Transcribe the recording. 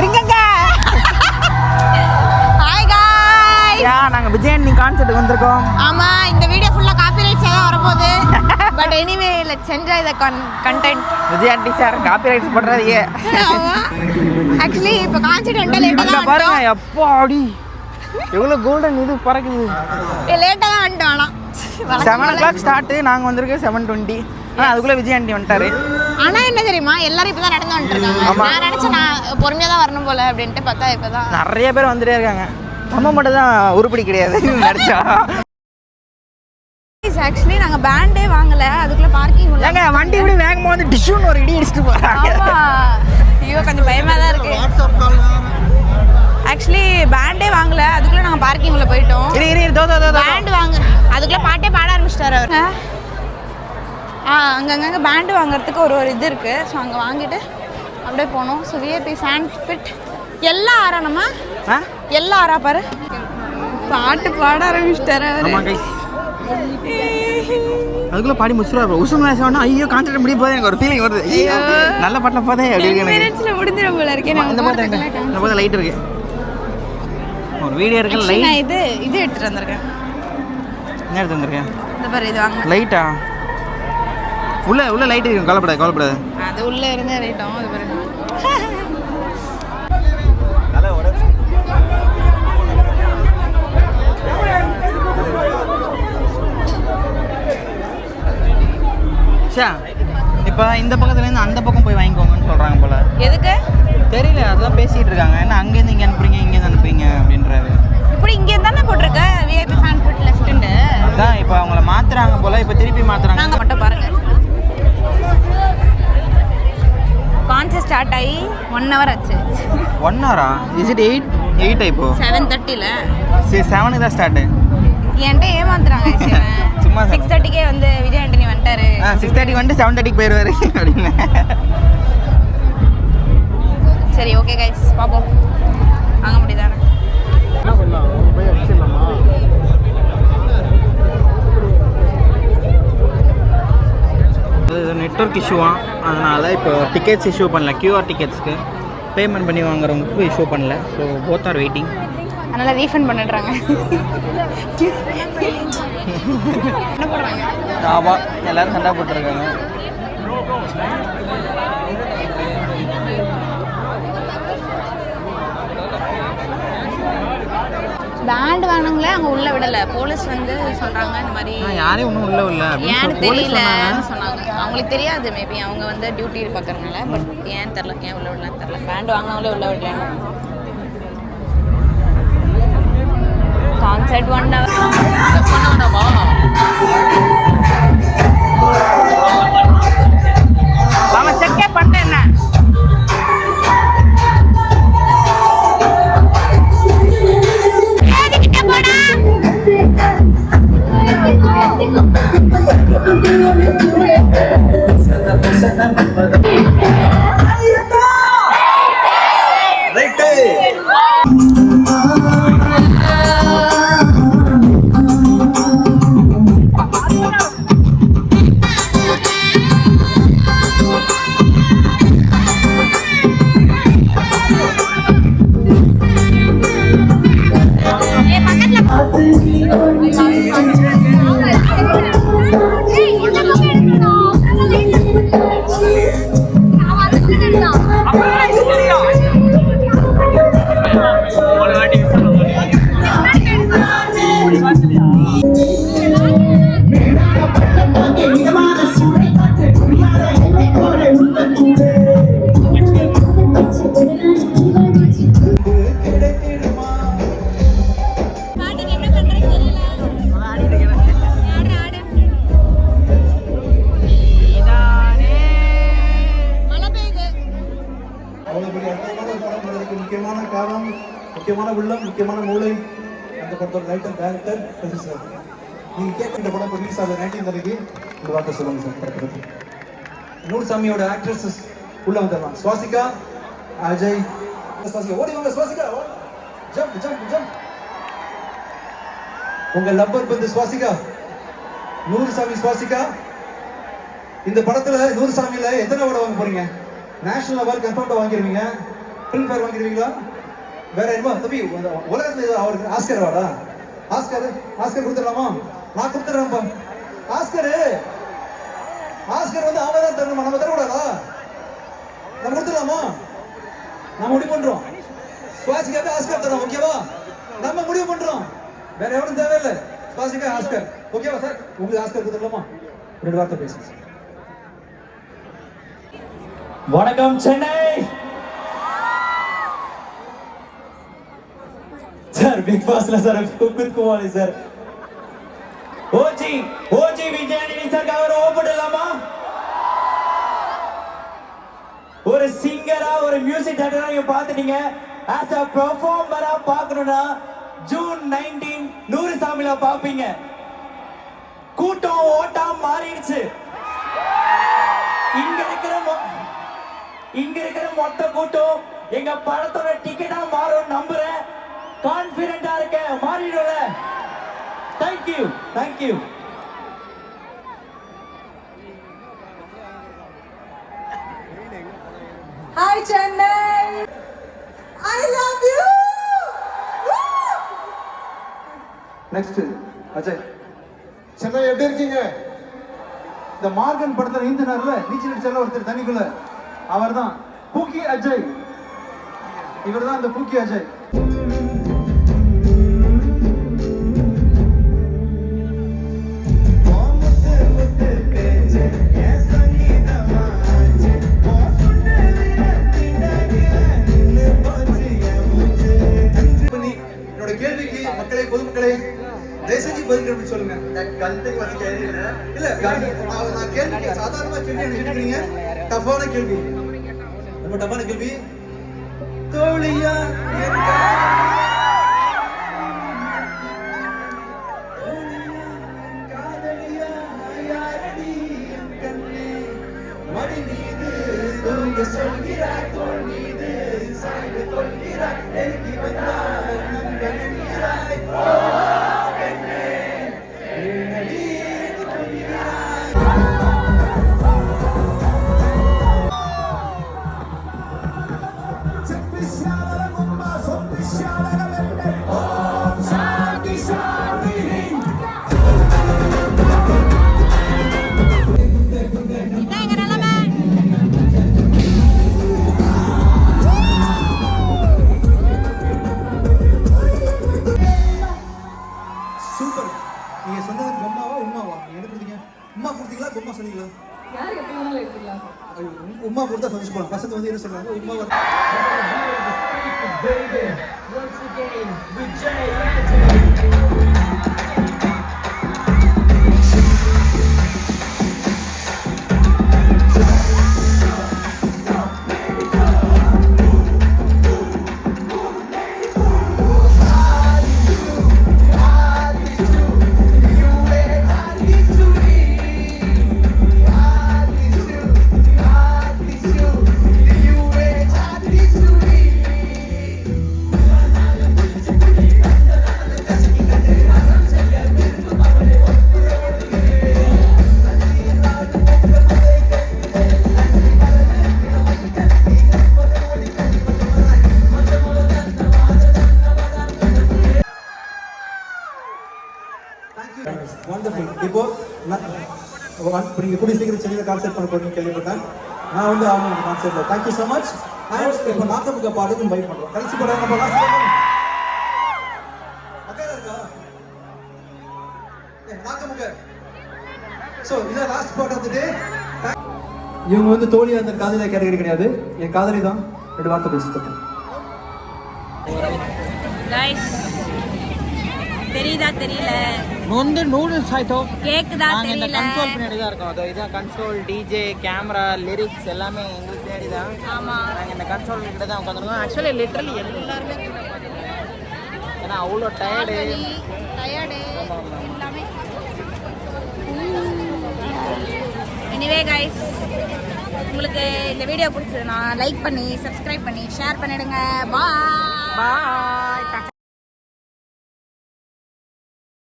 இருங்கங்க. Hi guys. நாங்க விஜயண்ணி கான்சர்ட்டுக்கு வந்திருக்கோம். ஆமா, இந்த வீடியோ ஃபுல்லா காப்பிரைட்ஸ் தான் வரப்போகுது. But anyway let's enjoy the content. விஜயண்ணி சார் காப்பிரைட்ஸ் பண்றாதீங்க. ஆமா. ஆக்சுவலி இப்போ கான்சர்ட் லேட்டா தான் பாருங்க. எப்போ ஆடி எவ்வளவு கோல்டன் இது பறக்குது. லேட்டா தான் வந்துட்டோம். ஆனா 7 o'clock ஸ்டார்ட். நாங்க வந்திருக்கோம் 7:20. ஆனா அதுக்குள்ள விஜயண்ணி வந்துட்டாரு. ஆனா என்ன தெரியுமா, எல்லாரும் இப்பதான் நடந்து வந்துட்டு இருக்காங்க. நான் நினைச்சேன் நான் பொறுமையா தான் வரணும் போல அப்படின்ட்டு பார்த்தா இப்பதான் நிறைய பேர் வந்துட்டே இருக்காங்க. நம்ம மட்டும் தான் உருப்படி கிடையாது நடிச்சா. ஆக்சுவலி நாங்க பேண்டே வாங்கல, அதுக்குள்ள பார்க்கிங் உள்ள. ஏங்க வண்டி இப்படி வேகமா வந்து டிஷ்யூன்னு ஒரு இடி அடிச்சிட்டு போறாங்க. ஆமா, ஐயோ கொஞ்சம் பயமா தான் இருக்கு. ஆக்சுவலி பேண்டே வாங்கல, அதுக்குள்ள நாங்க பார்க்கிங் உள்ள போயிட்டோம். பேண்ட் வாங்க அதுக்குள்ள பாட்டே பாட ஆரம்பிச்சிட்டாரு அவர். அங்கங்க பேண்டு வாங்குறதுக்கு ஒரு இது இருக்கு. ஸோ அங்கே வாங்கிட்டு அப்படியே போனோம். ஸோ விஐபி ஃபேன் ஃபிட் எல்லா ஆறானமா எல்லா ஆறா பாரு பாட்டு பாட ஆரம்பிச்சிட்டாரு அவர். அதுக்குள்ள பாடி முடிச்சுருவா. உசுமேசம் ஐயோ கான்செப்ட் முடிய போதே எனக்கு ஒரு ஃபீலிங் வருது. ஐயோ நல்ல பாட்டில் போதே மினிட்ஸ்ல முடிஞ்சிடும் போல இருக்கேன். இந்த போது லைட் இருக்கு, ஒரு வீடியோ இருக்கு. லைட் நான் இது எடுத்துட்டு வந்திருக்கேன். என்ன எடுத்து வந்திருக்கேன்? இந்த பாரு இது வாங்க. லைட்டா உள்ள லைட் இருக்கும். கவலைப்படாது. அது உள்ள இருந்தே ரைட்டோம். அது பாரு இப்போ இந்த பக்கத்துலேருந்து அந்த பக்கம் போய் வாங்கிக்கோங்கன்னு சொல்கிறாங்க போல. எதுக்கு தெரியல, அதுதான் பேசிகிட்டு இருக்காங்க. ஏன்னா அங்கேருந்து இங்கே அனுப்புறீங்க, இங்கேருந்து அனுப்புறீங்க அப்படின்றாரு. இப்படி இங்கே தானே போட்டிருக்க விஐபி ஃபேன் ஃபிட் லெஃப்ட்டுண்டு. அதான் இப்போ அவங்கள மாற்றுறாங்க போல. இப்போ திருப்பி மாற்றுறாங்க. நாங்கள் மட்டும் பாருங்க. கான்சர்ட் ஸ்டார்ட் ஆகி 1 hour ஆச்சு. 1 hour? இஸ் இட் 8 இப்போ 7:30ல. சரி 7க்கு தான் ஸ்டார்ட். என்கிட்ட ஏமாத்துறாங்க. சும்மா 6:30க்கே வந்து விஜய் ஆண்டனி வந்துட்டாரு. 6:30 வந்து 7:30க்கு போயிடுவாரு அப்படின்னு. சரி ஓகே கைஸ், பார்ப்போம். வாங்க முடியுதானே? என்ன பண்ணலாம்? போய் அடிச்சிடலாமா? இது நெட்வொர்க் இஷ்யூவா, அதனால் இப்போ டிக்கெட்ஸ் இஷ்யூ பண்ணல. கியூஆர் டிக்கெட்ஸ்க்கு பேமெண்ட் பண்ணி வாங்குறவங்களுக்கு இஷ்யூ பண்ணல. So both are waiting. அதனால் ரீஃபண்ட் பண்ணிடுறாங்க. என்ன போடுறாங்க? ஆமாம், எல்லோரும் சண்டை போட்டுருக்காங்க. பேண்ட் வாங்கினவங்களே அங்கே உள்ளே விடலை. போலீஸ் வந்து சொல்கிறாங்க இந்த மாதிரி யாரையும் ஒன்றும் உள்ள இல்லை ஏன்னு தெரியலன்னு சொன்னாங்க. அவங்களுக்கு தெரியாது, மேபி அவங்க வந்து டியூட்டி பார்க்குறதுனால. பட் ஏன்னு தெரில, ஏன் உள்ள விடலான்னு தெரில. பேண்ட் வாங்கினவங்களே உள்ள விடலன்னு. Concert 1 hour. அவன் செக்கே பண்ணேன். என்ன முக்கியமான உள்ளம், முக்கியமான மூளை அந்த படத்தோட ரைட்டர் டைரக்டர் சார். நீங்கள் கேட்க இந்த படம் ரிலீஸ் ஆகுது 19 அன்னைக்கு. இந்த வார்த்தை சொல்லுங்க சார் படத்தை பற்றி. நூர்சாமியோட ஆக்ட்ரஸஸ் உள்ள வந்துடலாம். சுவாசிகா, அஜய். சுவாசிகா ஓடி வாங்க. Swasika jump jump jump. உங்க லப்பர் பந்து சுவாசிகா. நூர்சாமி சுவாசிகா. இந்த படத்துல நூர்சாமியில எத்தனை அவார்டு வாங்க போறீங்க? நேஷனல் அவார்டு கன்ஃபார்ம்டா வாங்கிடுவீங்க. ஃபிலிம்ஃபேர் வாங்கிடுவீங்களா? வேற என்ன தம்பி உலகத்துல அவருக்கு ஆஸ்கர் வாடா? ஆஸ்கர் கொடுத்துடலாமா? நான் கொடுத்துட்றேன்ப்பா. ஆஸ்கர் வந்து அவன் தான் தரணுமா? நம்ம தரக்கூடாதா? நம்ம கொடுத்துடலாமா? நம்ம முடிவு பண்றோம். சுவாசிக்காக ஆஸ்கர் தரோம், ஓகேவா? நம்ம முடிவு பண்றோம், வேற எவனும் தேவையில்லை. சுவாசிக்காக ஆஸ்கர், ஓகேவா சார்? உங்களுக்கு ஆஸ்கர் கொடுத்துடலாமா? 2 வார்த்தை பேசுங்க. வணக்கம் சென்னை சார். பிக் பாஸ்ல சார் குமாரி சார் ஓஜி விஜயானி சார் அவர் ஓப்படலாமா? ஒரு சிங்கரா ஒரு மியூசிக் டைரக்டரா நீங்க பாத்துட்டீங்க. ஆஸ் a பெர்ஃபார்மரா பார்க்கணும்னா ஜூன் 19 நூறு சாமில பாப்பீங்க. கூட்டம் ஓட்டம் மாறிடுச்சு. இங்க இருக்கிற மொத்த கூட்டம் எங்க படத்தோட டிக்கெட்டா மாறும் நம்புறேன். கான்பிடென்டா இருக்கேன், மாறிடும்ல. Thank you. Hi Chennai, I love you. Next Ajay. Chennai எப்படி இருக்கீங்க? இந்த மார்கன் படத்துல நீந்தினார்ல, நீச்சல் அடிச்சால ஒருத்தர் தண்ணிக்குள்ள, அவர் தான் பூக்கி அஜய். இவர் தான் அந்த பூக்கி அஜய். என்னோட கேள்விக்கு மக்களே, பொதுமக்களே, தயவுசெஞ்சு பதில் சொல்லுங்க. இல்ல நான் கேள்வி சாதாரணமா கேள்வி கேட்கிறீங்க, டஃபான கேள்வி, ரொம்ப டஃபான கேள்வி. தோழியா காதலியா யாரடி என் கண்ணே, மடி மீது தூங்க சொல்கிறாய், தோள் மீது சாய்ந்து கொள்கிறாய், நெருங்கி வந்தாய் நம்புகிறாய், ஓ பெண்ணே என்னடி கொள்கிறாய். சூப்பர். நீங்க சொன்னது பொம்மாவா உமாவா? என்ன கொடுத்தீங்க? உமா கொடுத்தீங்களா பொம்மா சொன்னீங்களா? யார் எப்படி வேணாலும் எடுத்துக்கலாம். உமா கொடுத்தா சந்தோஷப்படும். பசங்க வந்து என்ன சொல்றாங்க? உமாவா? Wonderful. இப்போ நீங்க கூடிய சீக்கிரம் சென்னையில் கான்செர்ட் பண்ண போறீங்க கேள்விப்பட்டேன். நான் வந்து அவங்க கான்செர்ட்ல தேங்க்யூ ஸோ மச். இப்போ நாக்கமுக பாடுக்கு பை பண்றோம். கடைசி படம் நம்ம அக்கா இருக்கா? நாக்கமுக. ஸோ இதான் லாஸ்ட் பார்ட் ஆஃப் தி டே. இவங்க வந்து தோழி அந்த காதலியா கேட்டகரி கிடையாது, என் காதலி தான். 2 வார்த்தை பேசிட்டு Guys, தெரியுதா தெரியல? ಒಂದು ನೂಡಲ್ಸ್ ಆಯ್ತು, கேக்குதா நாங்கள் இந்த தெரியல? கன்சோல் பின்னாடி தான் இருக்கோம். அதோ இதான் கன்சோல், டிஜே, கேமரா, லிரிக்ஸ் எல்லாமே எங்களுக்கு பின்னாடி தான். ஆமா, நாங்கள் இந்த கன்சோல் கிட்ட தான் உட்காந்துருக்கோம். ஆக்சுவலி லிட்ரலி எல்லாருமே ஏன்னா அவ்வளோ டயர்டு எல்லாமே. எனிவே கைஸ், உங்களுக்கு இந்த வீடியோ பிடிச்சதுன்னா லைக் பண்ணி, சப்ஸ்கிரைப் பண்ணி, ஷேர் பண்ணிடுங்க. பாய்.